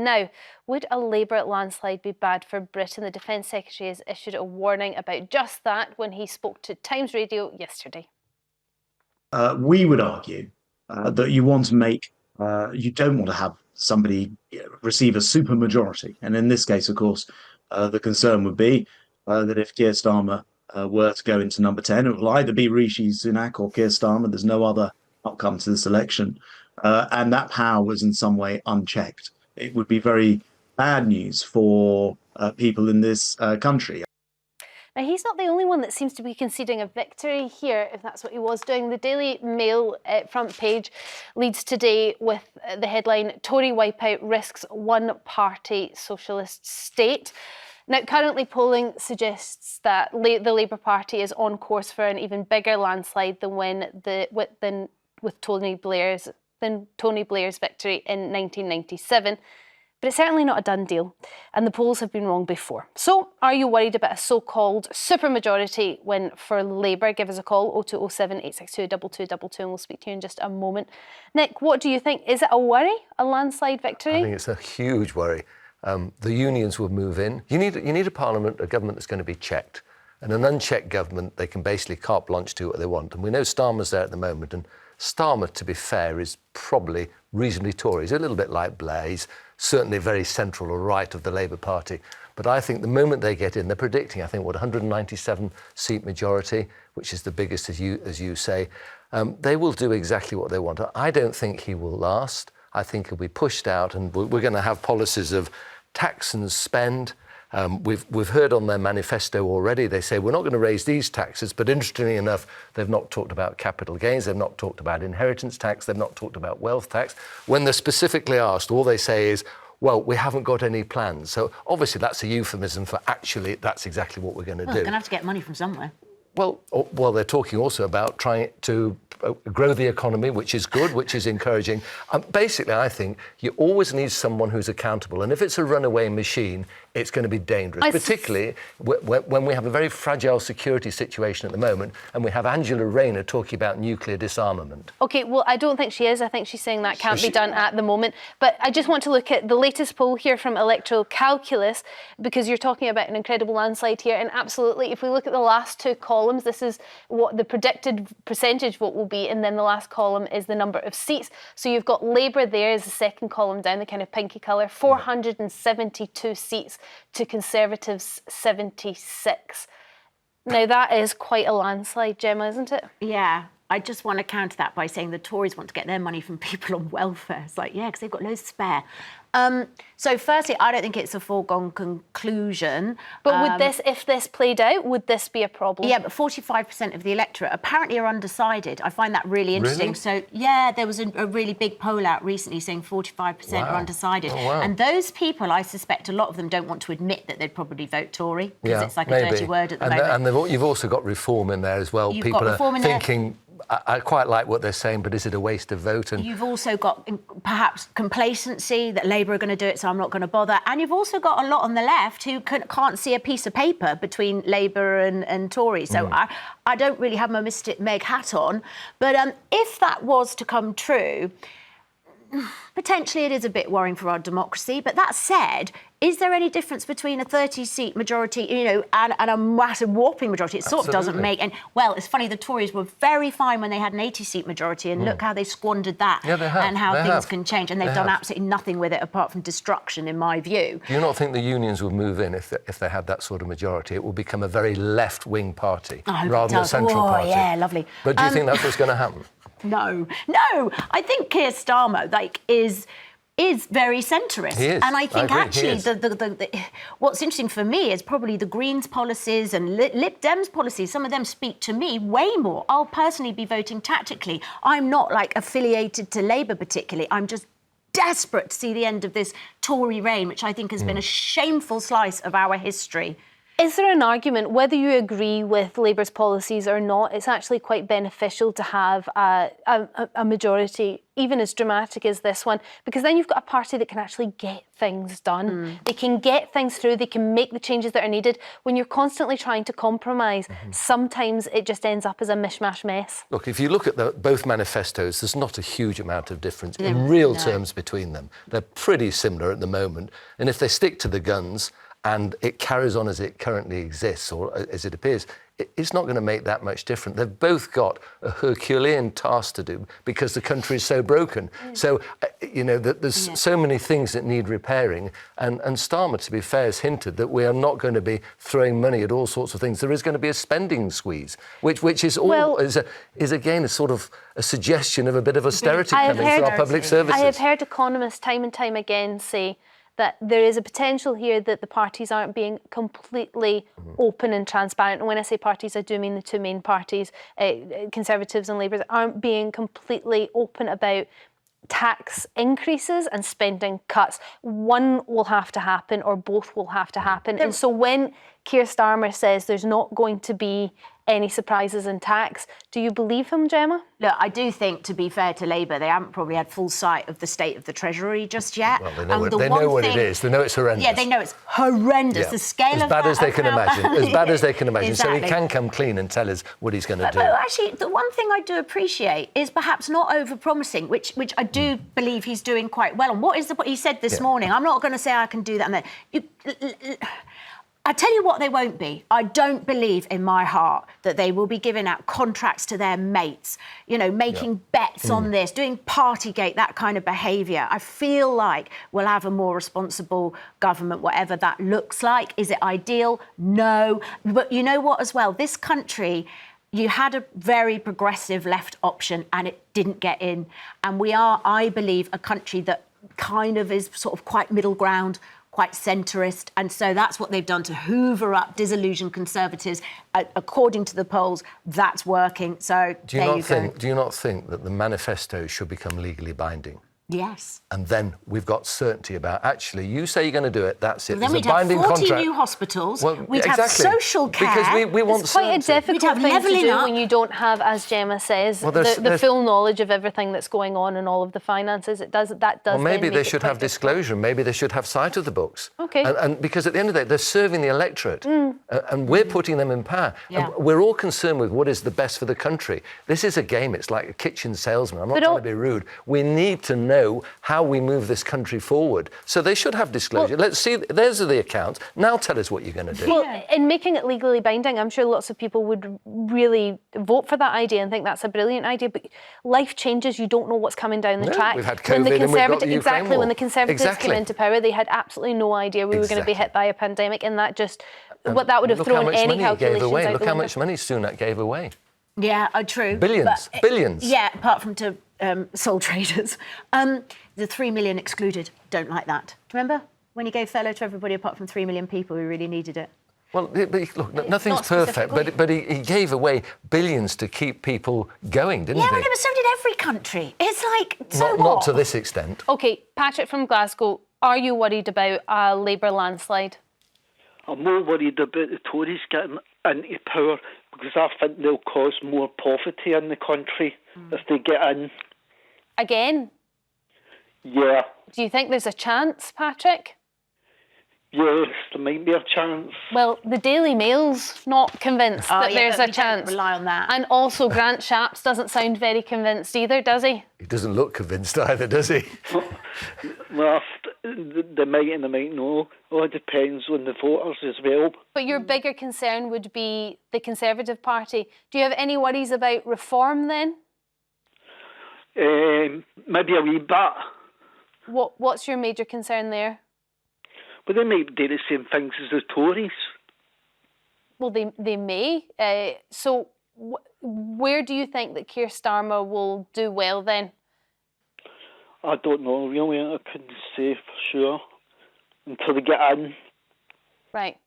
Now, would a Labour landslide be bad for Britain? The Defence Secretary has issued a warning about just that when he spoke to Times Radio yesterday. We would argue that you don't want to have somebody receive a supermajority. And in this case, of course, the concern would be that if Keir Starmer were to go into number 10, it will either be Rishi Sunak or Keir Starmer. There's no other outcome to this election. And that power was in some way unchecked. It would be very bad news for people in this country. Now, he's not the only one that seems to be conceding a victory here, if that's what he was doing. The Daily Mail front page leads today with the headline, Tory wipeout risks one-party socialist state. Now, currently polling suggests that the Labour Party is on course for an even bigger landslide than with Tony Blair's victory in 1997. But it's certainly not a done deal, and the polls have been wrong before. So, are you worried about a so-called supermajority win for Labour? Give us a call, 0207 862 2222, and we'll speak to you in just a moment. Nick, what do you think? Is it a worry, a landslide victory? I think it's a huge worry. The unions will move in. You need a parliament, a government that's going to be checked. And an unchecked government, they can basically carte blanche do what they want. And we know Starmer's there at the moment, and Starmer, to be fair, is probably reasonably Tory. He's a little bit like Blair. He's certainly very central or right of the Labour Party. But I think the moment they get in, they're predicting, I think, 197-seat majority, which is the biggest, as you say. They will do exactly what they want. I don't think he will last. I think he'll be pushed out, and we're going to have policies of tax and spend. We've heard on their manifesto already, they say, we're not going to raise these taxes, but interestingly enough, they've not talked about capital gains, they've not talked about inheritance tax, they've not talked about wealth tax. When they're specifically asked, all they say is, well, we haven't got any plans. So obviously that's a euphemism for actually that's exactly what we're going to do. They're going to have to get money from somewhere. Well, they're talking also about trying to grow the economy, which is good, which is encouraging. Basically, I think you always need someone who's accountable. And if it's a runaway machine, it's going to be dangerous, particularly when we have a very fragile security situation at the moment and we have Angela Rayner talking about nuclear disarmament. OK, well, I don't think she is. I think she's saying that can't be done at the moment. But I just want to look at the latest poll here from Electoral Calculus, because you're talking about an incredible landslide here. And absolutely, if we look at the last two columns, this is what the predicted percentage vote will be. And then the last column is the number of seats. So you've got Labour there as the second column down, the kind of pinky colour, 472 seats to Conservatives 76. Now that is quite a landslide, Jemma, isn't it? Yeah. I just want to counter that by saying the Tories want to get their money from people on welfare. It's like, yeah, because they've got loads to spare. So firstly, I don't think it's a foregone conclusion. But if this played out, would this be a problem? Yeah, but 45% of the electorate apparently are undecided. I find that really interesting. Really? So, yeah, there was a really big poll out recently saying 45% are undecided. Oh, wow. And those people, I suspect a lot of them don't want to admit that they'd probably vote Tory, because it's like a dirty word at the moment. And you've also got reform in there as well. People are thinking, I quite like what they're saying, but is it a waste of vote? And you've also got perhaps complacency that Labour are going to do it, so I'm not going to bother. And you've also got a lot on the left who can't see a piece of paper between Labour and Tory. So I don't really have my Mr. Meg hat on. But if that was to come true, potentially it is a bit worrying for our democracy. But that said, is there any difference between a 30-seat majority, and a massive whopping majority? It sort of doesn't make... And, well, it's funny, the Tories were very fine when they had an 80-seat majority, and look how they squandered that, and how things can change. And they've done absolutely nothing with it apart from destruction, in my view. Do you not think the unions would move in if they had that sort of majority? It will become a very left-wing party rather than a central party. Yeah, lovely. But do you think that's what's going to happen? No. I think Keir Starmer, is very centrist. He is. And I think actually what's interesting for me is probably the Greens policies and Lib Dems policies. Some of them speak to me way more. I'll personally be voting tactically. I'm not affiliated to Labour particularly. I'm just desperate to see the end of this Tory reign, which I think has been a shameful slice of our history. Is there an argument, whether you agree with Labour's policies or not, it's actually quite beneficial to have a majority, even as dramatic as this one, because then you've got a party that can actually get things done. They can get things through, they can make the changes that are needed. When you're constantly trying to compromise, sometimes it just ends up as a mishmash mess. Look, if you look at both manifestos, there's not a huge amount of difference in real terms between them. They're pretty similar at the moment. And if they stick to the guns and it carries on as it currently exists, or as it appears, it's not going to make that much difference. They've both got a Herculean task to do because the country is so broken. So, there's so many things that need repairing. And Starmer, to be fair, has hinted that we are not going to be throwing money at all sorts of things. There is going to be a spending squeeze, which is again a sort of a suggestion of a bit of austerity coming for our public services. I have heard economists time and time again say that there is a potential here that the parties aren't being completely open and transparent. And when I say parties, I do mean the two main parties, Conservatives and Labour, aren't being completely open about tax increases and spending cuts. One will have to happen or both will have to happen. And so when Keir Starmer says there's not going to be any surprises in tax, do you believe him, Jemma? Look, I do think, to be fair to Labour, they haven't probably had full sight of the state of the Treasury just yet. Well, they know what it is. They know it's horrendous. Yeah, they know it's horrendous. The scale of that. As bad as they can imagine. As bad as they can imagine. Exactly. So he can come clean and tell us what he's going to do. But actually, the one thing I do appreciate is perhaps not over-promising, which I do believe he's doing quite well. And what he said this morning? I'm not going to say I can do that. And then I tell you what they won't be. I don't believe in my heart that they will be giving out contracts to their mates, making bets on this, doing Partygate, that kind of behaviour. I feel like we'll have a more responsible government, whatever that looks like. Is it ideal? No. But you know what as well? This country, you had a very progressive left option and it didn't get in. And we are, I believe, a country that kind of is sort of quite middle ground, quite centrist, and so that's what they've done to hoover up disillusioned Conservatives. According to the polls, that's working. So do you not think that the manifesto should become legally binding? Yes. And then we've got certainty about, actually, you say you're going to do it, that's it. Well, then There's we'd a binding have 40 contract. new hospitals, we'd exactly. have social care. Because we want it's quite certainty. a difficult thing to do when you don't have, as Jemma says, the full knowledge of everything that's going on and all of the finances. Well, maybe they should have disclosure. Maybe they should have sight of the books. Okay. And because at the end of the day, they're serving the electorate, and we're putting them in power. Yeah. And we're all concerned with what is the best for the country. This is a game. It's like a kitchen salesman. I'm not trying to be rude. We need to know how we move this country forward. So they should have disclosure. Let's see, there's the accounts. Now tell us what you're going to do. Well, in making it legally binding, I'm sure lots of people would really vote for that idea and think that's a brilliant idea, but life changes, you don't know what's coming down the track. We've had COVID and we've got the Ukraine war. When the Conservatives came into power, they had absolutely no idea we were going to be hit by a pandemic, and that just, what that would have thrown any calculations out the window. Look how much money Sunak gave away. Yeah, true. Billions. Yeah, apart from to sole traders. The 3 million excluded, don't like that. Do you remember when he gave furlough to everybody apart from 3 million people who really needed it? Well, look, nothing's perfect, but he gave away billions to keep people going, didn't he? Yeah, but so did every country. It's like, not to this extent. OK, Patrick from Glasgow, are you worried about a Labour landslide? I'm more worried about the Tories getting into power because I think they'll cause more poverty in the country if they get in. Again? Yeah. Do you think there's a chance, Patrick? Yes, there might be a chance. Well, the Daily Mail's not convinced that there's a chance. Don't rely on that. And also Grant Shapps doesn't sound very convinced either, does he? He doesn't look convinced either, does he? Well, they might and they might not. It depends on the voters as well. But your bigger concern would be the Conservative Party. Do you have any worries about reform then? Maybe a wee bit. What's your major concern there? But they might do the same things as the Tories. Well, they may. So where do you think that Keir Starmer will do well then? I don't know, really. I couldn't say for sure until they get in. Right.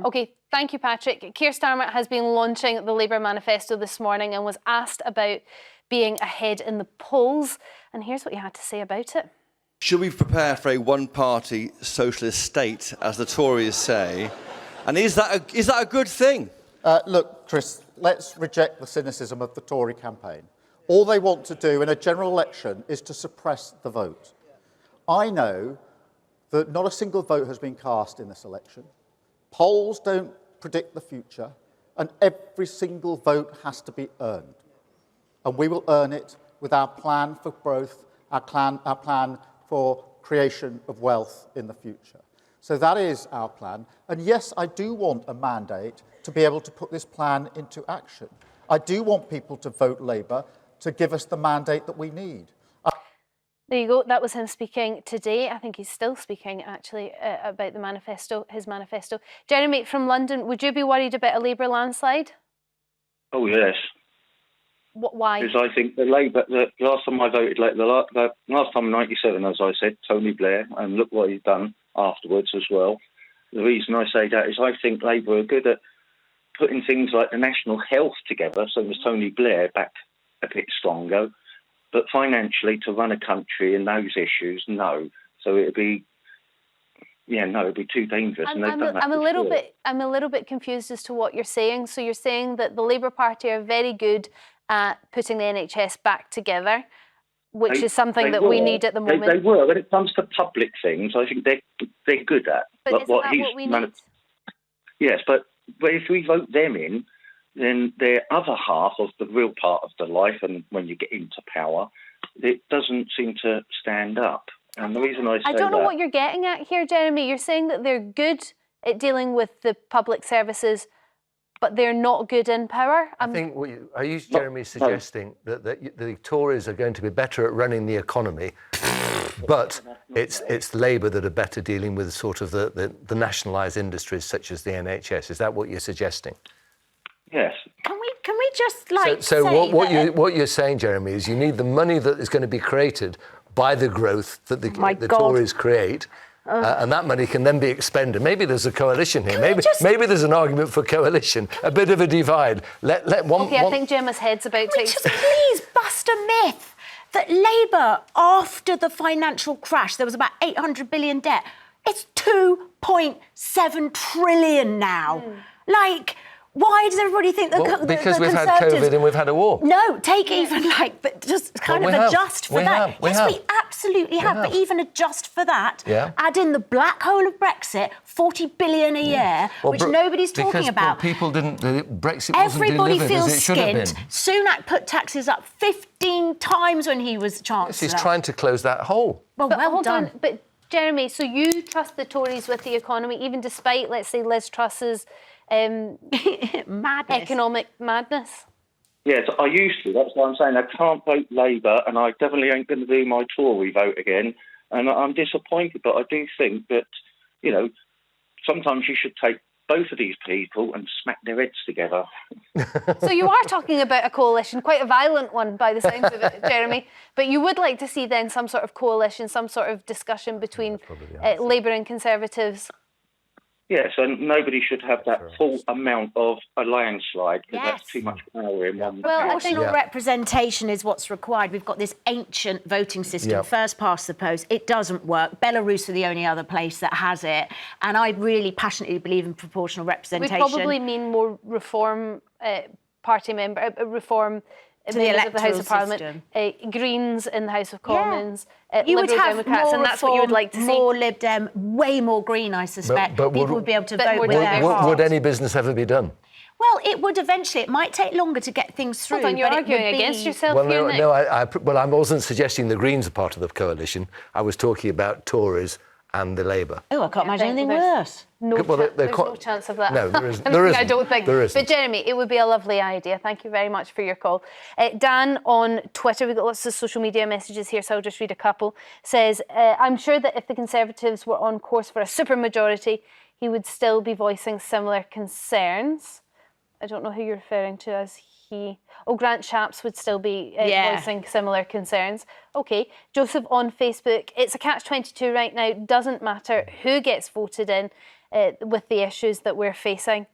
OK, thank you, Patrick. Keir Starmer has been launching the Labour manifesto this morning and was asked about being ahead in the polls. And here's what he had to say about it. Should we prepare for a one-party socialist state, as the Tories say, And is that a good thing? Look, Chris, let's reject the cynicism of the Tory campaign. All they want to do in a general election is to suppress the vote. I know that not a single vote has been cast in this election. Polls don't predict the future, and every single vote has to be earned. And we will earn it with our plan for growth, our plan for creation of wealth in the future. So that is our plan. And yes, I do want a mandate to be able to put this plan into action. I do want people to vote Labour to give us the mandate that we need. There you go. That was him speaking today. I think he's still speaking, actually, about the manifesto, his manifesto. Jeremy from London, would you be worried about a Labour landslide? Oh, yes. Why? Because I think the last time I voted, the last time in 97, as I said, Tony Blair, and look what he's done afterwards as well. The reason I say that is I think Labour are good at putting things like the national health together, so was Tony Blair back a bit stronger. But financially, to run a country in those issues, no. So it'd be too dangerous. I'm a little bit confused as to what you're saying. So you're saying that the Labour Party are very good at putting the NHS back together, which is something that we need at the moment. They were. When it comes to public things, I think they're good at. But isn't that what we need? Yes, but if we vote them in, then their other half of the real part of the life, and when you get into power, it doesn't seem to stand up. And the reason I don't know what you're getting at here, Jeremy. You're saying that they're good at dealing with the public services, but they're not good in power. I think, are you, Jeremy, suggesting that the Tories are going to be better at running the economy, but it's Labour that are better dealing with sort of the nationalised industries such as the NHS? Is that what you're suggesting? Yes. Can we just what you're saying, Jeremy, is you need the money that is going to be created by the growth that the Tories create, and that money can then be expended. Maybe there's a coalition here. Maybe there's an argument for coalition. A bit of a divide. I think Gemma's head's about to. Just please bust a myth that Labour, after the financial crash, there was about 800 billion debt. It's 2.7 trillion now. Why does everybody think that because we've had COVID and we've had a war. No, take even but just kind of adjust for that. We absolutely have. But even adjust for that, add in the black hole of Brexit, 40 billion a year, which nobody's talking about. People didn't. Brexit Everybody wasn't delivered feels as it should have been. Sunak put taxes up 15 times when he was Chancellor. Yes, he's trying to close that hole. Well hold done. on. But Jeremy, so you trust the Tories with the economy, even despite, let's say, Liz Truss's economic madness? Yes, I used to. That's why I'm saying I can't vote Labour, and I definitely ain't going to do my Tory vote again. And I'm disappointed, but I do think that, sometimes you should take both of these people and smack their heads together. So you are talking about a coalition, quite a violent one by the sounds of it, Jeremy. But you would like to see then some sort of coalition, some sort of discussion between Labour and Conservatives. Yes, and nobody should have that full amount of a landslide, because that's too much power in one. Well, proportional representation is what's required. We've got this ancient voting system, first past the post. It doesn't work. Belarus are the only other place that has it. And I really passionately believe in proportional representation. We probably mean more Reform Party reform in the House of Parliament, Greens in the House of Commons, Liberal Democrats, and that's what you would like to see. More Lib Dem, way more Green, I suspect. But people would be able to vote with their hearts. Would any business ever be done? Well, it would eventually. It might take longer to get things through. Hold on, you're arguing against yourself here, Nick. I wasn't suggesting the Greens are part of the coalition. I was talking about Tories and the Labour. Oh, I can't imagine anything worse. There's no chance of that. No, there isn't. I don't think. There isn't. But Jeremy, it would be a lovely idea. Thank you very much for your call. Dan on Twitter, we've got lots of social media messages here, so I'll just read a couple. Says, I'm sure that if the Conservatives were on course for a supermajority, he would still be voicing similar concerns. I don't know who you're referring to as he. Oh, Grant Shapps would still be voicing similar concerns. OK. Joseph on Facebook, it's a catch-22 right now. Doesn't matter who gets voted in with the issues that we're facing.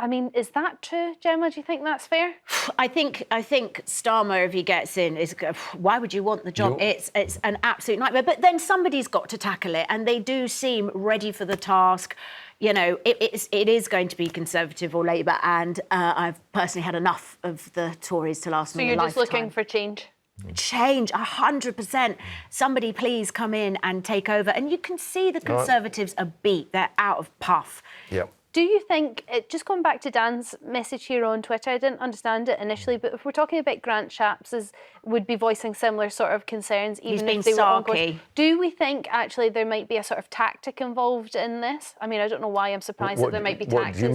I mean, is that true, Jemma? Do you think that's fair? I think Starmer, if he gets in, is why would you want the job? It's an absolute nightmare. But then somebody's got to tackle it, and they do seem ready for the task. You know, it is going to be Conservative or Labour, and I've personally had enough of the Tories to last me a lifetime. So you're just looking for change? Change, 100%. Somebody please come in and take over. And you can see the Conservatives are beat. They're out of puff. Yep. Do you think, just going back to Dan's message here on Twitter, I didn't understand it initially, but if we're talking about Grant Shapps would be voicing similar sort of concerns, even if they were on course, do we think actually there might be a sort of tactic involved in this? I mean, I don't know why I'm surprised that there might be tactics. Do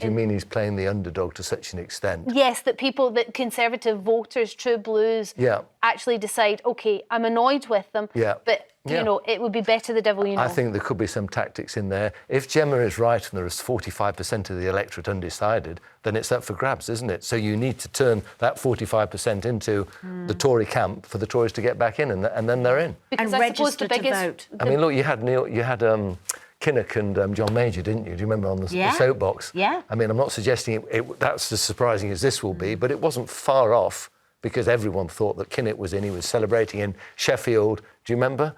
you mean he's playing the underdog to such an extent? Yes, that Conservative voters, true blues, actually decide, OK, I'm annoyed with them, but you know, it would be better the devil you know. I think there could be some tactics in there. If Jemma is right and there is 45% of the electorate undecided, then it's up for grabs, isn't it? So you need to turn that 45% into the Tory camp for the Tories to get back in, and then they're in. Because and I suppose the biggest vote. I mean, look, you had Kinnock and John Major, didn't you? Do you remember on the soapbox? Yeah. I mean, I'm not suggesting that's as surprising as this will be, but it wasn't far off because everyone thought that Kinnock was in. He was celebrating in Sheffield. Do you remember?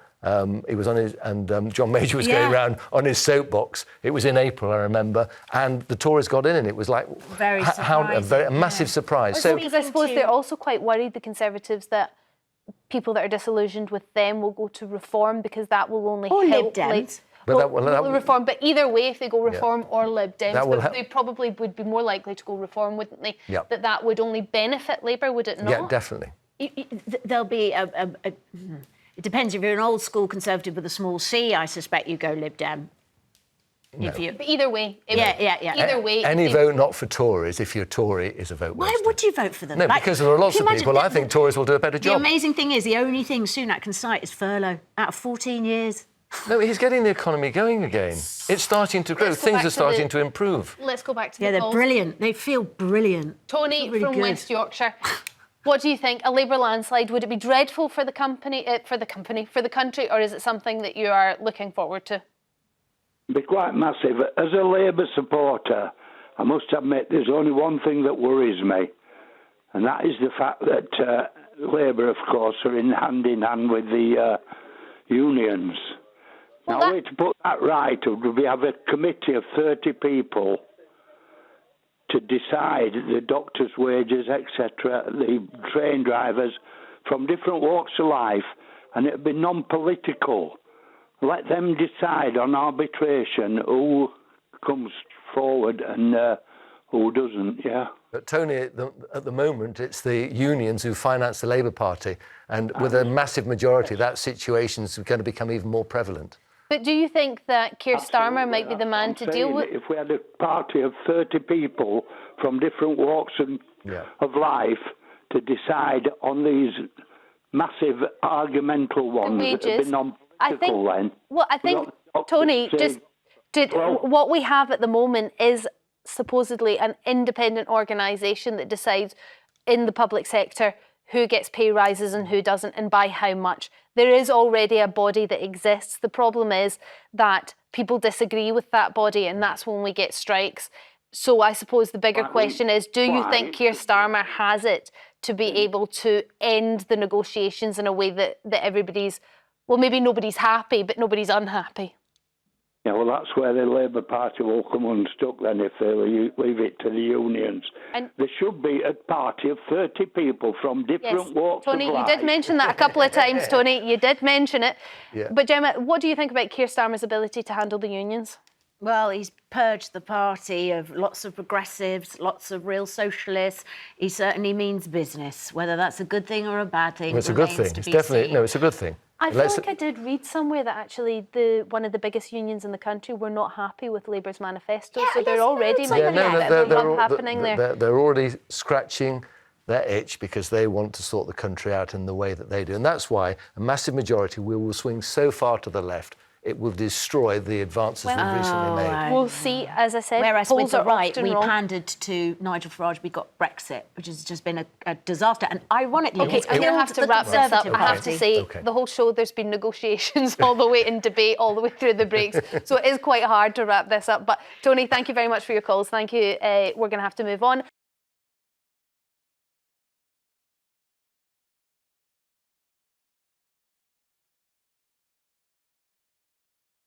He was on his, and John Major was going around on his soapbox. It was in April, I remember, and the Tories got in, and it was like a massive surprise. So, because I suppose they're also quite worried, the Conservatives, that people that are disillusioned with them will go to Reform because that will only help. Reform, but either way, if they go Reform or Lib Dems, they probably would be more likely to go Reform, wouldn't they? Yeah. That would only benefit Labour, would it not? Yeah, definitely. There'll be it depends. If you're an old school Conservative with a small c, I suspect you go Lib Dem. No. But either way. Either way. Any vote not for Tories, if you're Tory, is a vote wasted. Why would you vote for them? No, because there are lots of people. I think Tories will do a better job. The amazing thing is, the only thing Sunak can cite is furlough out of 14 years. No, he's getting the economy going again. It's starting to grow. Things are starting to improve. Let's go back to the they're brilliant. They feel brilliant. Tony from West Yorkshire. What do you think? A Labour landslide, would it be dreadful for the country, or is it something that you are looking forward to? It'd be quite massive. As a Labour supporter, I must admit there's only one thing that worries me, and that is the fact that Labour, of course, are hand in hand with the unions. Well, now, to put that right, we have a committee of 30 people to decide the doctors' wages, etc., the train drivers from different walks of life, and it would be non-political. Let them decide on arbitration who comes forward and who doesn't, But Tony, at the moment, it's the unions who finance the Labour Party, and with a massive majority, that situation's going to become even more prevalent. But do you think that Keir Starmer might be the man to deal with? If we had a party of 30 people from different walks of life to decide on these massive argumental ones, it would be non-political then. Well, I think, Tony, what we have at the moment is supposedly an independent organisation that decides in the public sector who gets pay rises and who doesn't, and by how much. There is already a body that exists. The problem is that people disagree with that body, and that's when we get strikes. So I suppose the bigger question is, do you think Keir Starmer has it to be able to end the negotiations in a way that everybody's, well, maybe nobody's happy, but nobody's unhappy? Yeah, well, that's where the Labour Party will come unstuck then if they leave it to the unions. And there should be a party of 30 people from different walks Tony, of life. you did mention that a couple of times, Tony. You did mention it. Yeah. But Jemma, what do you think about Keir Starmer's ability to handle the unions? Well, he's purged the party of lots of progressives, lots of real socialists. He certainly means business. Whether that's a good thing or a bad thing, it's a good thing. It's definitely it's a good thing. I feel like I did read somewhere that actually one of the biggest unions in the country were not happy with Labour's manifesto, so they're already happening there. They're already scratching their itch because they want to sort the country out in the way that they do, and that's why a massive majority will swing so far to the left it will destroy the advances we've recently made. We'll see, as I said. Whereas polls with the are right, often we wrong. pandered to Nigel Farage, we got Brexit, which has just been a disaster. And ironically, Okay, it's I'm going to killed have to the wrap this up. Conservative I have to Party. say, the whole show, there's been negotiations all the way in debate, all the way through the breaks. So it is quite hard to wrap this up. But Tony, thank you very much for your calls. Thank you. We're going to have to move on.